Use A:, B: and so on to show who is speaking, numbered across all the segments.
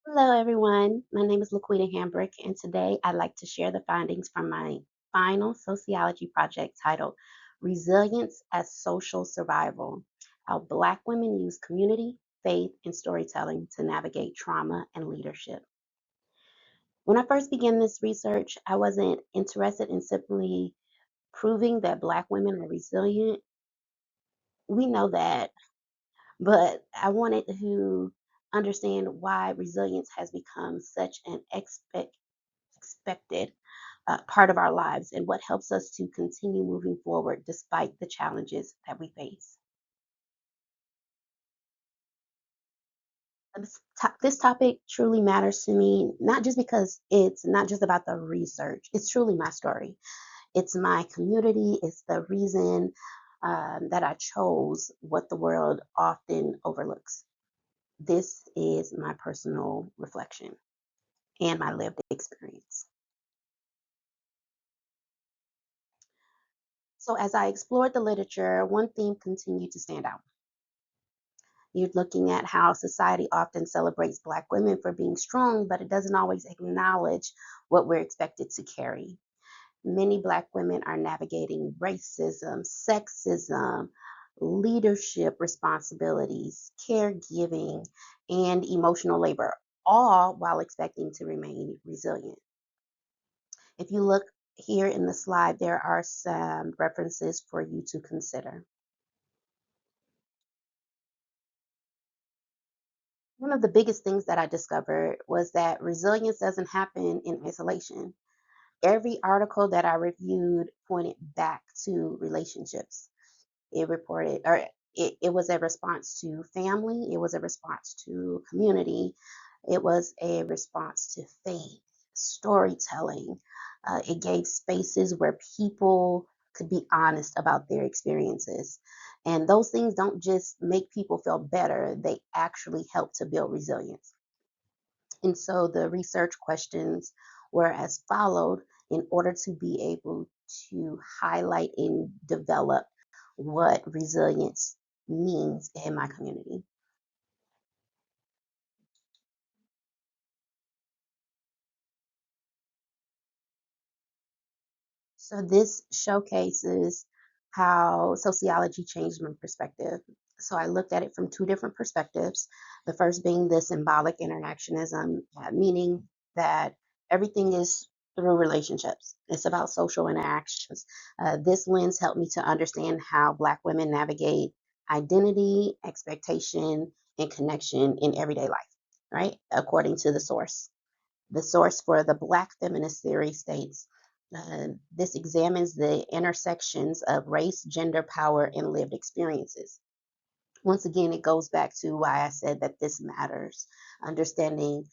A: Hello, everyone. My name is Laquita Hambrick, and today I'd like to share the findings from my final sociology project titled Resilience as Social Survival: How Black Women Use Community, Faith, and Storytelling to Navigate Trauma and Leadership. When I first began this research, I wasn't interested in simply proving that Black women are resilient. We know that, but I wanted to understand why resilience has become such an expected part of our lives and what helps us to continue moving forward despite the challenges that we face. This topic truly matters to me, not just because it's not just about the research, it's truly my story. It's my community, it's the reason that I chose what the world often overlooks. This is my personal reflection and my lived experience. So, as I explored the literature, one theme continued to stand out. You're looking at how society often celebrates Black women for being strong, but it doesn't always acknowledge what we're expected to carry. Many Black women are navigating racism, sexism, leadership responsibilities, caregiving, and emotional labor, all while expecting to remain resilient. If you look here in the slide, there are some references for you to consider. One of the biggest things that I discovered was that resilience doesn't happen in isolation. Every article that I reviewed pointed back to relationships. It reported, or it was a response to family, it was a response to community, it was a response to faith, storytelling. It gave spaces where people could be honest about their experiences. And those things don't just make people feel better, they actually help to build resilience. And so the research questions were as followed in order to be able to highlight and develop what resilience means in my community. So this showcases how sociology changed my perspective. So I looked at it from two different perspectives. The first being the symbolic interactionism, meaning that everything is through relationships. It's about social interactions. This lens helped me to understand how Black women navigate identity, expectation, and connection in everyday life, right? According to the source. The source for the Black feminist theory states this examines the intersections of race, gender, power, and lived experiences. Once again, it goes back to why I said that this matters, understanding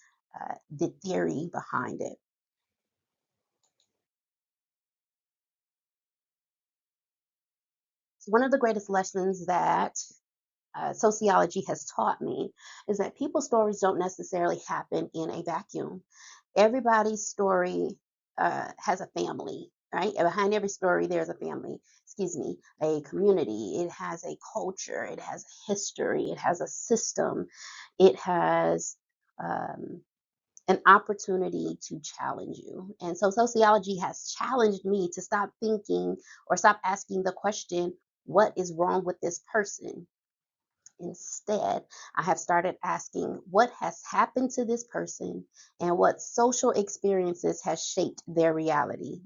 A: the theory behind it. So one of the greatest lessons that sociology has taught me is that people's stories don't necessarily happen in a vacuum. Everybody's story has a family, right? And behind every story, there's a family, excuse me, a community. It has a culture, it has a history, it has a system, it has um, an opportunity to challenge you. And so sociology has challenged me to stop thinking or stop asking the question, what is wrong with this person? Instead, I have started asking what has happened to this person and what social experiences has shaped their reality.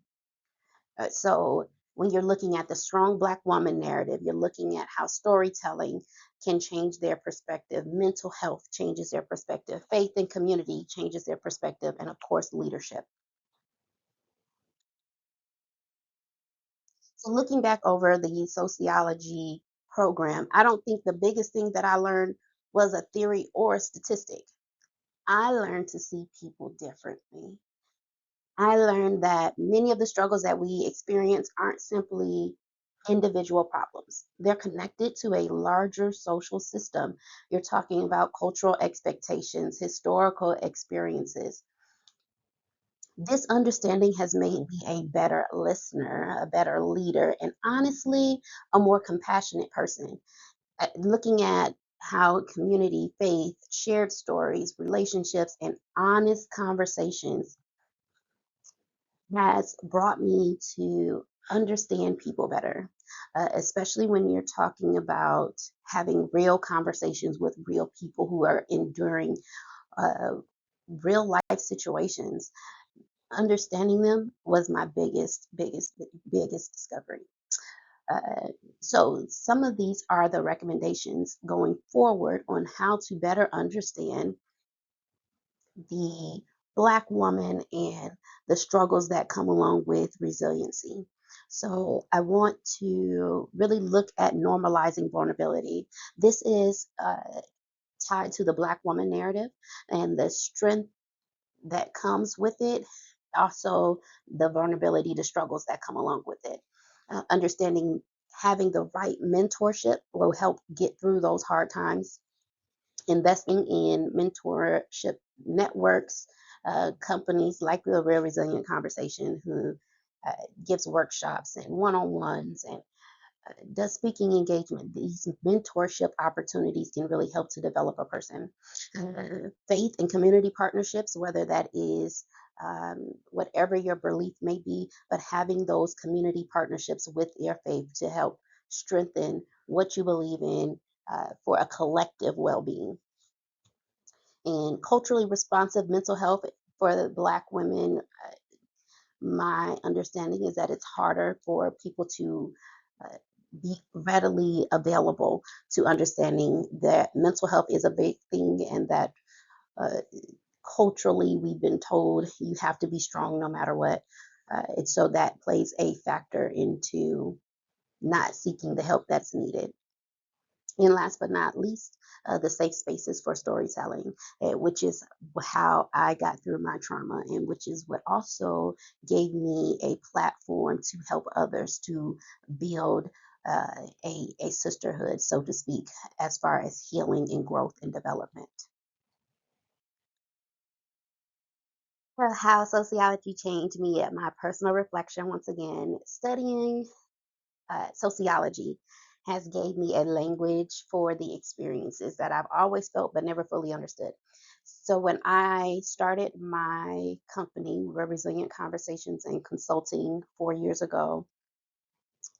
A: So when you're looking at the strong Black woman narrative, you're looking at how storytelling can change their perspective, mental health changes their perspective, faith and community changes their perspective, and of course, leadership. So looking back over the sociology program, I don't think the biggest thing that I learned was a theory or a statistic. I learned to see people differently. I learned that many of the struggles that we experience aren't simply individual problems. They're connected to a larger social system. You're talking about cultural expectations, historical experiences. This understanding has made me a better listener, a better leader, and honestly, a more compassionate person. Looking at how community, faith, shared stories, relationships, and honest conversations has brought me to understand people better, especially when you're talking about having real conversations with real people who are enduring uh, real life situations. Understanding them was my biggest discovery. Uh, so, some of these are the recommendations going forward on how to better understand the Black woman and the struggles that come along with resiliency. So, I want to really look at normalizing vulnerability. This is tied to the Black woman narrative and the strength that comes with it, also the vulnerability, the struggles that come along with it. Understanding having the right mentorship will help get through those hard times. Investing in mentorship networks, companies like the Real Resilient Conversation, who uh, gives workshops and one-on-ones and does speaking engagement. These mentorship opportunities can really help to develop a person. Faith and community partnerships, whether that is whatever your belief may be, but having those community partnerships with your faith to help strengthen what you believe in for a collective well being. And culturally responsive mental health for the Black women, my understanding is that it's harder for people to uh, be readily available to understanding that mental health is a big thing and that uh, culturally we've been told you have to be strong no matter what. And so that plays a factor into not seeking the help that's needed. And last but not least, the safe spaces for storytelling, which is how I got through my trauma, and which is what also gave me a platform to help others to build a sisterhood, so to speak, as far as healing and growth and development. Well, how sociology changed me at my personal reflection, once again, studying sociology has gave me a language for the experiences that I've always felt but never fully understood. So when I started my company, Resilient Conversations and Consulting, 4 years ago,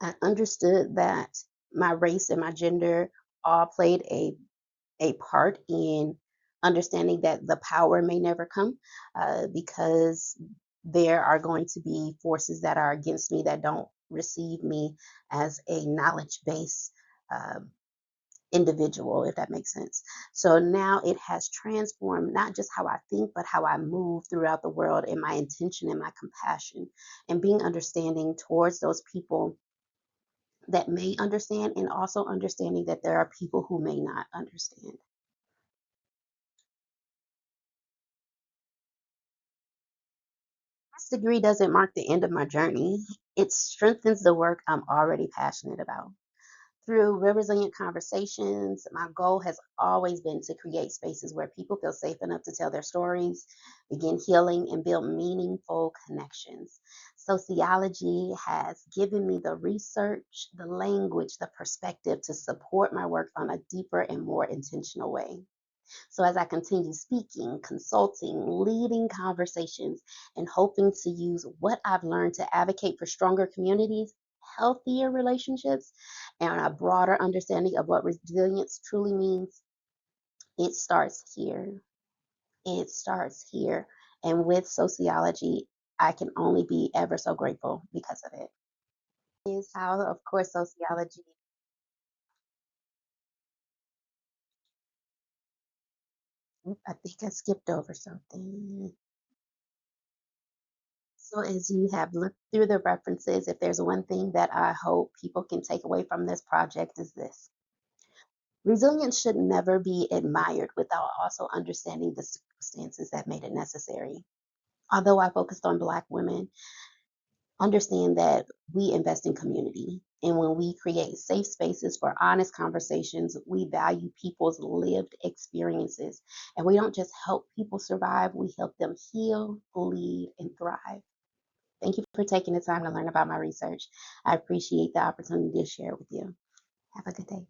A: I understood that my race and my gender all played a part in understanding that the power may never come because there are going to be forces that are against me that don't receive me as a knowledge based um, individual, if that makes sense. So now it has transformed not just how I think, but how I move throughout the world and my intention and my compassion and being understanding towards those people that may understand and also understanding that there are people who may not understand. This degree doesn't mark the end of my journey. It strengthens the work I'm already passionate about. Through Real Resilient Conversations, my goal has always been to create spaces where people feel safe enough to tell their stories, begin healing, and build meaningful connections. Sociology has given me the research, the language, the perspective to support my work on a deeper and more intentional way. So, as I continue speaking, consulting, leading conversations, and hoping to use what I've learned to advocate for stronger communities, healthier relationships, and a broader understanding of what resilience truly means, it starts here. It starts here. And with sociology, I can only be ever so grateful because of it. Is how, of course, sociology. I think I skipped over something. So, as you have looked through the references, if there's one thing that I hope people can take away from this project is this: resilience should never be admired without also understanding the circumstances that made it necessary. Although I focused on Black women, understand that we invest in community. And when we create safe spaces for honest conversations, we value people's lived experiences. And we don't just help people survive, we help them heal, lead, and thrive. Thank you for taking the time to learn about my research. I appreciate the opportunity to share with you. Have a good day.